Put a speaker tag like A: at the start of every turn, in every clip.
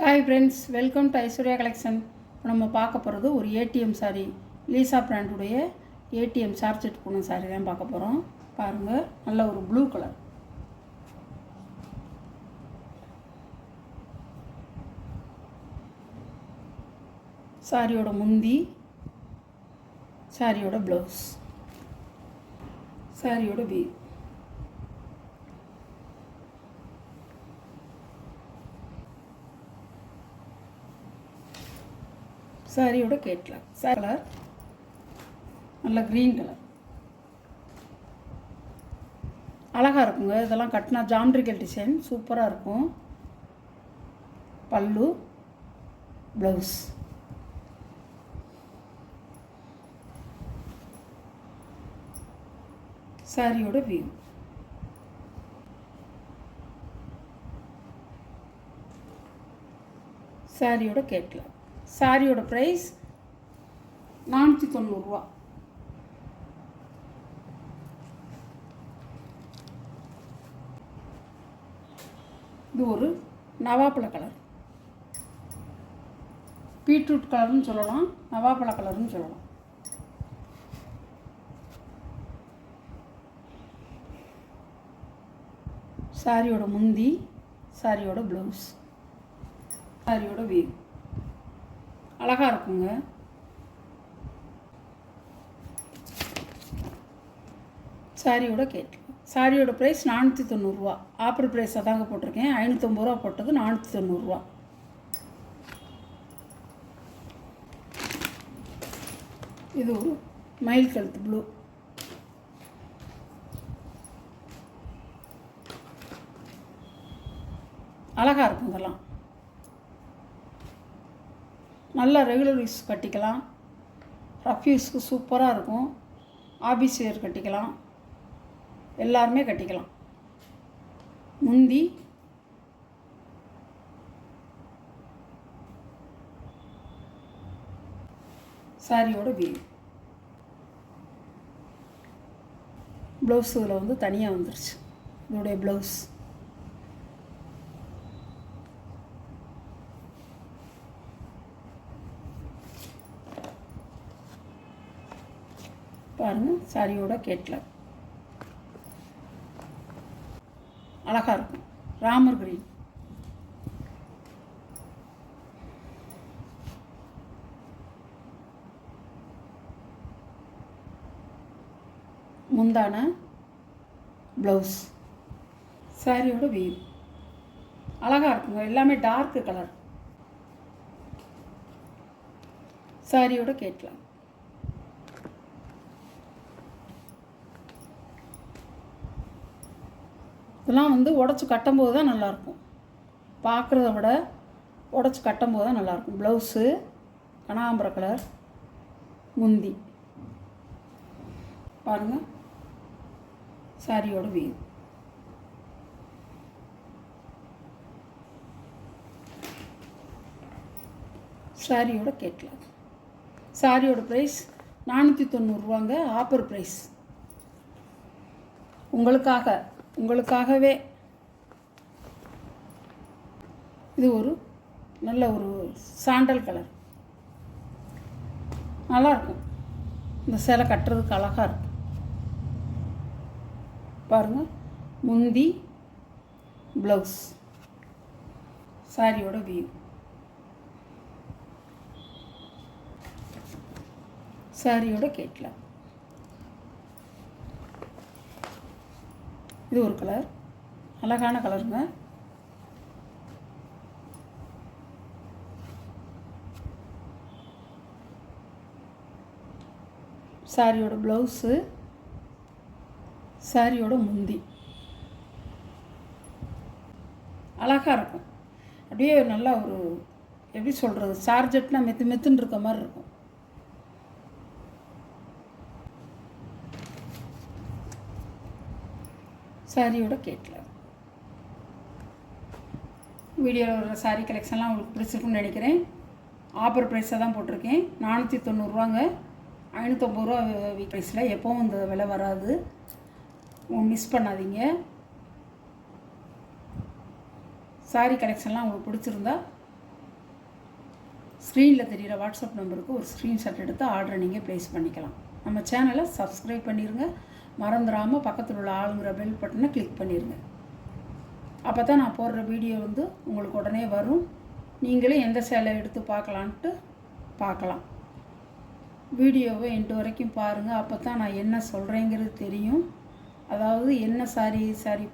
A: Hi friends, welcome to Aishwarya collection. இப்போ நம்ம பார்க்க போகிறது ஒரு ATM sorry, Lisa பிராண்டுடைய ATM சார்ஜெட் Poonam sorry தான் பார்க்க போகிறோம். பாருங்கள், நல்ல ஒரு ப்ளூ கலர். சாரியோட முந்தி, சாரியோட ப்ளவுஸ், சாரியோட வீவ். சாரியோட கேட்லாக். சாரி கலர் நல்ல க்ரீன் கலர், அழகாக இருக்குங்க. இதெல்லாம் கட்டினா ஜாமெட்ரிக்கல் டிசைன் சூப்பராக இருக்கும். பல்லு, ப்ளவுஸ், சாரியோட வியூ. சாரியோட கேட்லாக். சாரியோட ப்ரைஸ் 490 ரூபா. இது ஒரு நவாப்பழ கலர், பீட்ரூட் கலர்னு சொல்லலாம், நவாப்பழ கலர்னு சொல்லலாம். சாரியோட முந்தி, சாரியோட ப்ளவுஸ், சாரியோட வீவ். அழகாக இருக்குங்க. சாரியோட கேட்லாம். சாரியோட ப்ரைஸ் 490 ரூபா. ஆஃபர் ப்ரைஸாக தாங்க போட்டிருக்கேன். 550 ரூபா போட்டது, 490 ரூபா. இது ஒரு மயில் கழுத்து ப்ளூ. அழகாக இருக்கும். இதெல்லாம் நல்லா ரெகுலர் யூஸ் கட்டிக்கலாம், ரஃப் யூஸ்க்கு சூப்பராக இருக்கும். ஆபீஸ் வேர் கட்டிக்கலாம், எல்லாருமே கட்டிக்கலாம். முந்தி, சாரியோட வீவ். ப்ளவுஸ் இதில் வந்து தனியாக வந்துருச்சு. இதோடைய ப்ளவுஸ் பாருங்கள். சாரியோட கேட்லாக் அழகாக இருக்கும். ராமர் கிரீன். முந்தான, ப்ளவுஸ், சாரியோட வீவ். அழகாக இருக்குங்க. எல்லாமே டார்க்கு கலர். சாரியோட கேட்லாக். இதெல்லாம் வந்து உடச்சி கட்டும்போது தான் நல்லாயிருக்கும். பார்க்குறத விட உடச்சி கட்டும்போது தான் நல்லாயிருக்கும். ப்ளவுஸு கனகாம்பர கலர், முந்தி பாருங்கள். சாரியோட வீவ். சாரியோட கேட்லாக். சாரியோட ப்ரைஸ் 490 ரூபாங்க. Offer price. உங்களுக்காகவே. இது ஒரு நல்ல ஒரு சாண்டல் கலர். நல்லாயிருக்கும். இந்த சேலை கட்டுறதுக்கு அழகாக இருக்கும். பாருங்கள், முந்தி, ப்ளவுஸ், சாரியோட வியூ. சாரியோட கேட்லாக். இது ஒரு கலர், அழகான கலருங்க. சாரியோட ப்ளவுஸு, சாரியோட முந்தி. அழகாக இருக்கும். அப்படியே நல்லா ஒரு எப்படி சொல்கிறது, சார்ஜெட்னா மெத்துன்னு இருக்க மாதிரி இருக்கும். சாரியோட கேட்லாக். வீடியோவில் வர சாரீ கலெக்ஷன்லாம் உங்களுக்கு பிடிச்சிருக்குன்னு நினைக்கிறேன். ஆஃபர் ப்ரைஸாக தான் போட்டிருக்கேன். 490 ரூபாங்க. 550 ரூபா வீக் ப்ரைஸில். எப்போவும் இந்த விலை வராது, மிஸ் பண்ணாதீங்க. சாரீ கலெக்ஷன்லாம் உங்களுக்கு பிடிச்சிருந்தா ஸ்க்ரீனில் தெரிகிற வாட்ஸ்அப் நம்பருக்கு ஒரு ஸ்க்ரீன்ஷாட் எடுத்து ஆர்டரை நீங்கள் ப்ளேஸ் பண்ணிக்கலாம். நம்ம சேனலை சப்ஸ்கிரைப் பண்ணிடுங்க. மறந்துடாமல் பக்கத்தில் உள்ள ஆளுங்கிற பெல் பட்டனை கிளிக் பண்ணிடுங்க. அப்போ தான் நான் போடுற வீடியோ வந்து உங்களுக்கு உடனே வரும். நீங்களே எந்த சேலை எடுத்து பார்க்கலான்ட்டு பார்க்கலாம். வீடியோவை எண்டு வரைக்கும் பாருங்கள். அப்போ தான் நான் என்ன சொல்கிறேங்கிறது தெரியும். அதாவது என்ன சாரி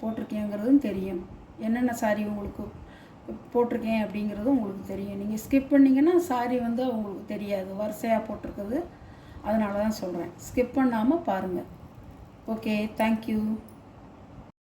A: போட்டிருக்கேங்கிறதும் தெரியும். என்னென்ன சாரி உங்களுக்கு போட்டிருக்கேன் அப்படிங்கிறதும் உங்களுக்கு தெரியும். நீங்கள் ஸ்கிப் பண்ணிங்கன்னா சாரி வந்து உங்களுக்கு தெரியாது, வரிசையாக போட்டிருக்குது. அதனால தான் சொல்கிறேன், ஸ்கிப் பண்ணாமல் பாருங்கள். Okay, thank you.